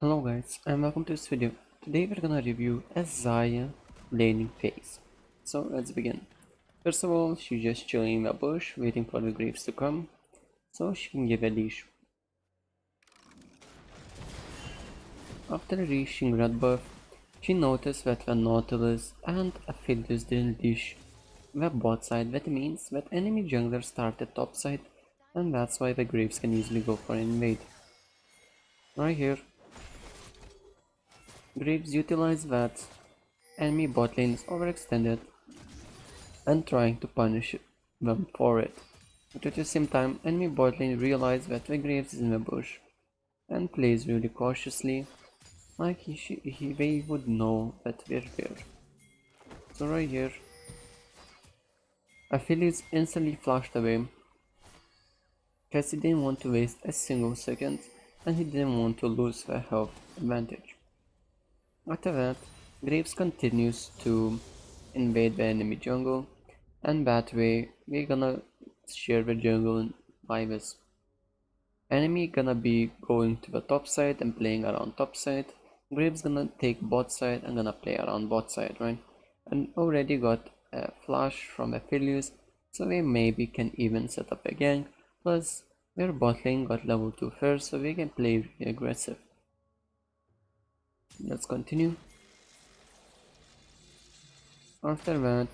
Hello guys and welcome to this video. Today we're gonna review a Xayah laning phase. So let's begin. First of all, she's just chilling in the bush waiting for the Greaves to come so she can give a leash. After reaching red buff, she noticed that the Nautilus and Aphelios didn't leash the bot side. That means that enemy jungler started top side, and that's why the Greaves can easily go for an invade. Right here, Greaves utilized that enemy bot lane is overextended and trying to punish them for it. But at the same time, enemy bot lane realizes that the Graves is in the bush and plays really cautiously, like they would know that we're there. So right here, Achilles instantly flashed away because he didn't want to waste a single second and he didn't want to lose the health advantage. After that, Graves continues to invade the enemy jungle, and that way we're gonna share the jungle in vibes. Enemy gonna be going to the top side and playing around top side. Graves gonna take bot side and gonna play around bot side, right? And already got a flash from Aphelios, so we maybe can even set up a gank. Plus, their bot lane got level 2 first, so we can play really aggressive. Let's continue. After that,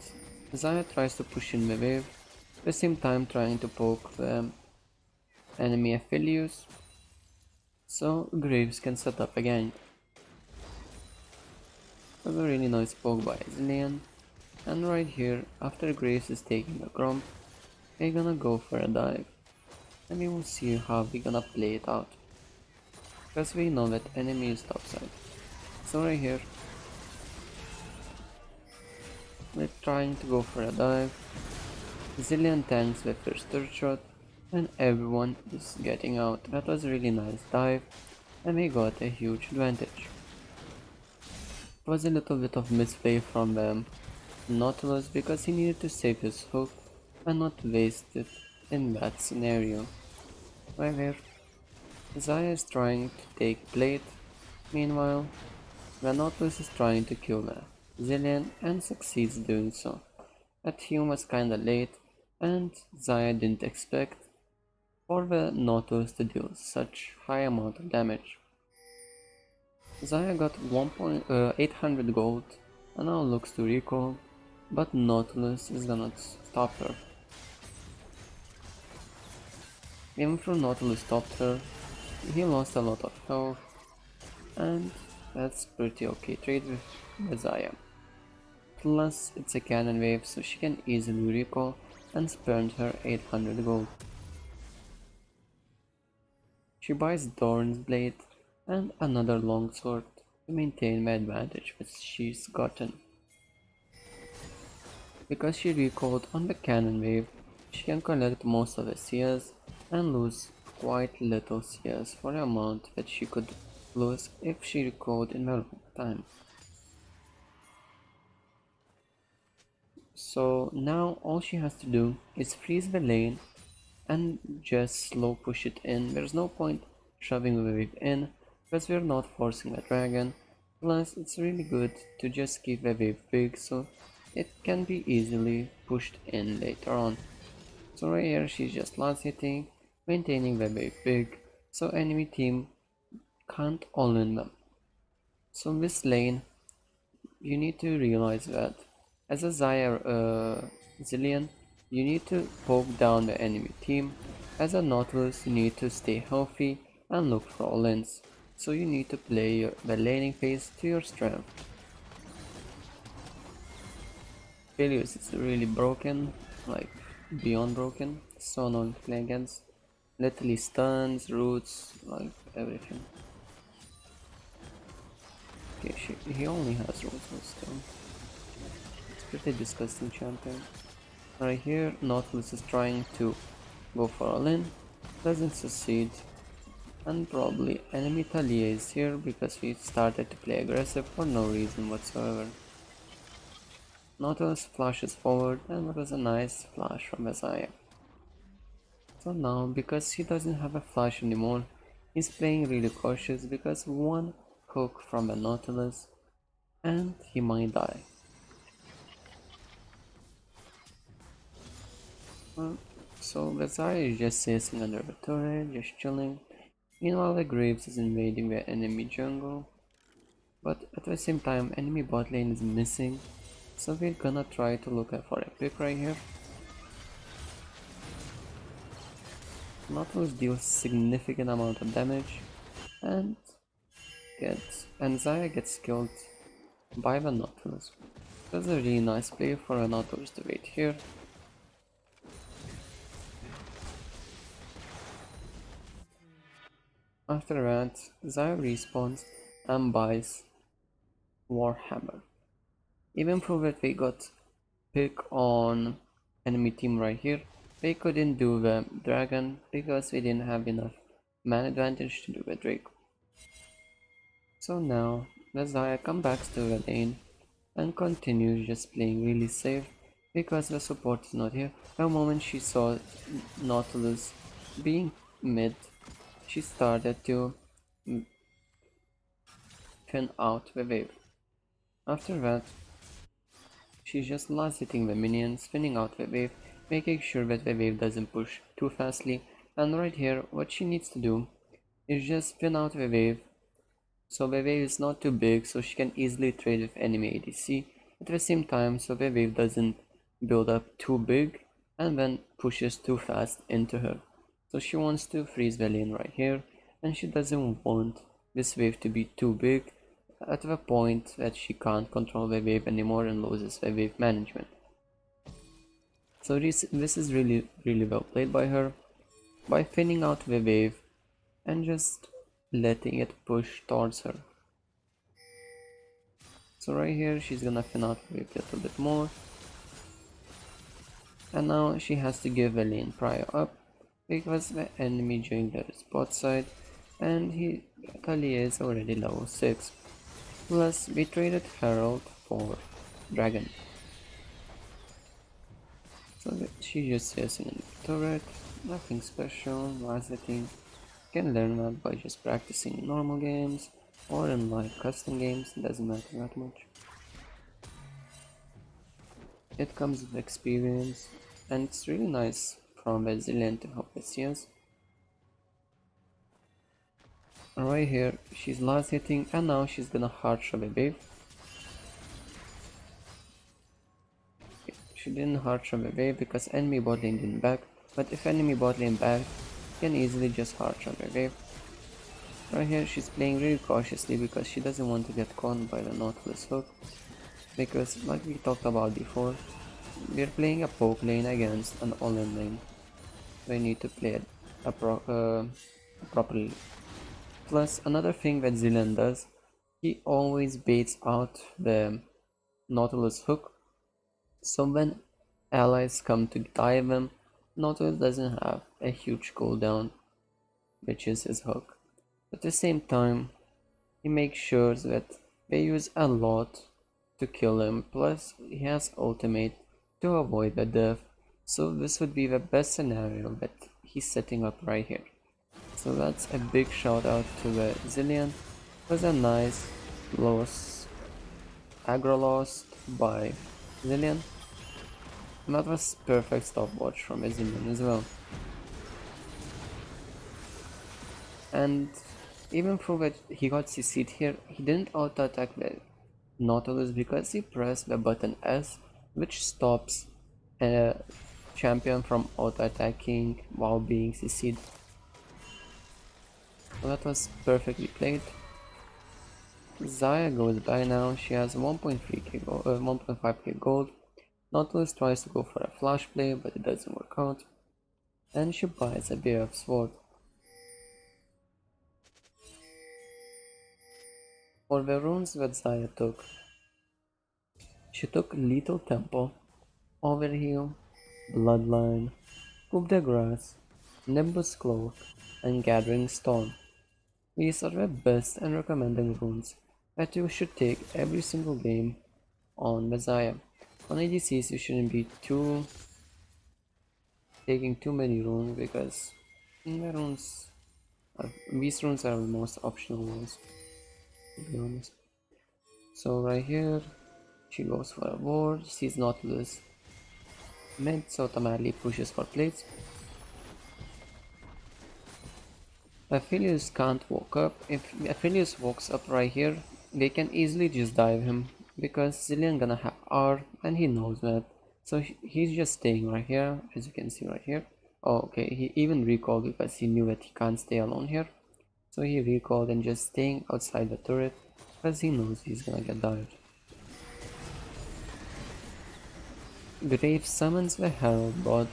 Xayah tries to push in the wave, at the same time trying to poke the enemy Aphelios, so Graves can set up again. A really nice poke by Zillion, and right here, after Graves is taking a crump, we're gonna go for a dive, and we will see how we're gonna play it out, because we know that enemy is topside. So right here, we're trying to go for a dive. Zillion tanks the first third shot, and everyone is getting out. That was a really nice dive, and we got a huge advantage. It was a little bit of misplay from the Nautilus because he needed to save his hook and not waste it in that scenario. However, Xayah is trying to take plate. Meanwhile, the Nautilus is trying to kill the Zillion and succeeds doing so. That heal was kinda late, and Xayah didn't expect for the Nautilus to deal such high amount of damage. Xayah got 1.800 gold and now looks to recall, but Nautilus is gonna stop her. Even though Nautilus stopped her, he lost a lot of health, and that's pretty okay trade with Xayah. Plus, it's a cannon wave, so she can easily recall and spend her 800 gold. She buys Doran's blade and another longsword to maintain the advantage which she's gotten. Because she recalled on the cannon wave, she can collect most of the CS and lose quite little CS for the amount that she could lose if she recalled in the wrong time. So now all she has to do is freeze the lane and just slow push it in. There's no point shoving the wave in because we're not forcing the dragon. Plus, it's really good to just keep the wave big so it can be easily pushed in later on. So right here she's just last hitting, maintaining the wave big so enemy team can't all in them. So this lane, you need to realize that as a Xayah Zillion, you need to poke down the enemy team. As a Nautilus, you need to stay healthy and look for all-ins. So you need to play the laning phase to your strength. Philius is really broken, like beyond broken. So annoying to play against. Literally stuns, roots, like everything. Okay, he only has roots, but still. It's pretty disgusting champion. Right here, Nautilus is trying to go for all in, doesn't succeed, and probably enemy Talia is here because he started to play aggressive for no reason whatsoever. Nautilus flashes forward and that was a nice flash from Xayah. So now, because he doesn't have a flash anymore, He's playing really cautious because one hook from a Nautilus and he might die. Uh, so Xayah is just sitting under the turret, just chilling. Meanwhile, the Graves is invading the enemy jungle, but at the same time, enemy bot lane is missing. So we're gonna try to look for a pick right here. Nautilus deals significant amount of damage and Xayah gets killed by the Nautilus. That's a really nice play for a Nautilus to wait here. After that, Xayah respawns and buys Warhammer. Even though that we got pick on enemy team right here, they couldn't do the dragon because we didn't have enough man advantage to do the Drake. So now the Xayah comes back to the lane and continues just playing really safe because the support is not here. The moment she saw Nautilus being mid, she started to thin out the wave. After that, she's just last hitting the minions, spinning out the wave, making sure that the wave doesn't push too fastly. And right here, what she needs to do is just spin out the wave so the wave is not too big so she can easily trade with enemy ADC at the same time so the wave doesn't build up too big and then pushes too fast into her. So she wants to freeze the lane right here and she doesn't want this wave to be too big at the point that she can't control the wave anymore and loses the wave management. So this is really well played by her by thinning out the wave and just letting it push towards her. So right here she's gonna thin out the wave a little bit more. And now she has to give a lane prior up because the enemy jungler is bot side and Kali is already level 6. Plus we traded Herald for Dragon. So she just sits in the turret, nothing special, marketing. Can learn that by just practicing normal games or in like custom games, doesn't matter that much. It comes with experience and it's really nice from Resilient to help us. Right here she's last hitting and now she's gonna hard shove a wave. She didn't hard shove a wave because enemy bot lane didn't back, but if enemy bot lane back, you can easily just hard shove a wave. Right here she's playing really cautiously because she doesn't want to get caught by the Nautilus hook, because like we talked about before, we're playing a poke lane against an all-in lane. We need to play it properly. Plus another thing that Zilean does, he always baits out the Nautilus hook, so when allies come to dive him, Nautilus doesn't have a huge cooldown, which is his hook. At the same time, he makes sure that they use a lot to kill him, plus he has ultimate to avoid the death, so this would be the best scenario that he's setting up right here. So that's a big shout out to the Zilean. It was a nice loss, aggro lost by Zilean. And that was perfect stopwatch from a Zilean as well. And even though that he got CC'd here, he didn't auto attack the Nautilus because he pressed the button S, which stops a champion from auto attacking while being CC'd. So that was perfectly played. Xayah goes by now, she has 1.3k gold, 1.5k gold. Nautilus tries to go for a flash play, but it doesn't work out. And she buys a BF sword. For the runes that Xayah took, she took Lethal Temple, Overheal, Bloodline, Coup de Grace, Nimbus Cloak, and Gathering Storm. These are the best and recommended runes that you should take every single game on Xayah. On ADCs you shouldn't be taking too many runes because the runes These runes are the most optional ones, to be honest. So right here, she goes for a ward, sees Nautilus mid, so automatically pushes for plates. Aphelios can't walk up. If Aphelios walks up right here, they can easily just dive him because Zilean gonna have R and he knows that. So he's just staying right here, as you can see right here. Oh, okay, he even recalled because he knew that he can't stay alone here. So he recalled and just staying outside the turret because he knows he's gonna get dived. Grave summons the Herald bot,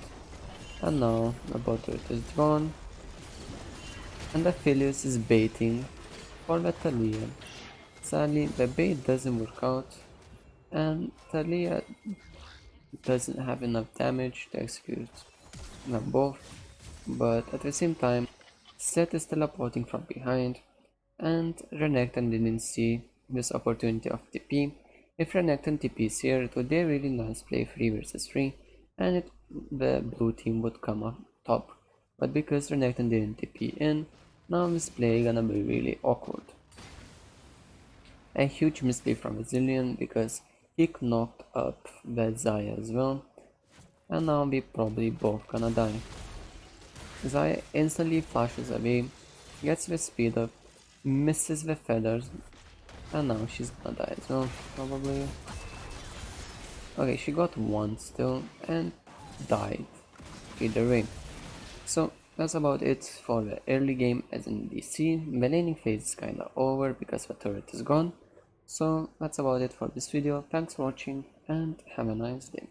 and now the bot turret is gone, and Aphelios is baiting for the Talia. Sadly, the bait doesn't work out, and Talia doesn't have enough damage to execute them both, but at the same time, Seth is teleporting from behind, and Renekton didn't see this opportunity of TP. If Renekton TPs here, it would be a really nice play 3 versus 3, and the blue team would come up top. But because Renekton didn't TP in, now this play gonna be really awkward. A huge misplay from Zillion because he knocked up the Xayah as well, and now we probably both gonna die. Xayah instantly flashes away, gets the speed up, misses the feathers, and now she's gonna die as well, probably. Okay, she got one still and died either way. So that's about it for the early game as in DC. The laning phase is kinda over because the turret is gone. So that's about it for this video. Thanks for watching and have a nice day.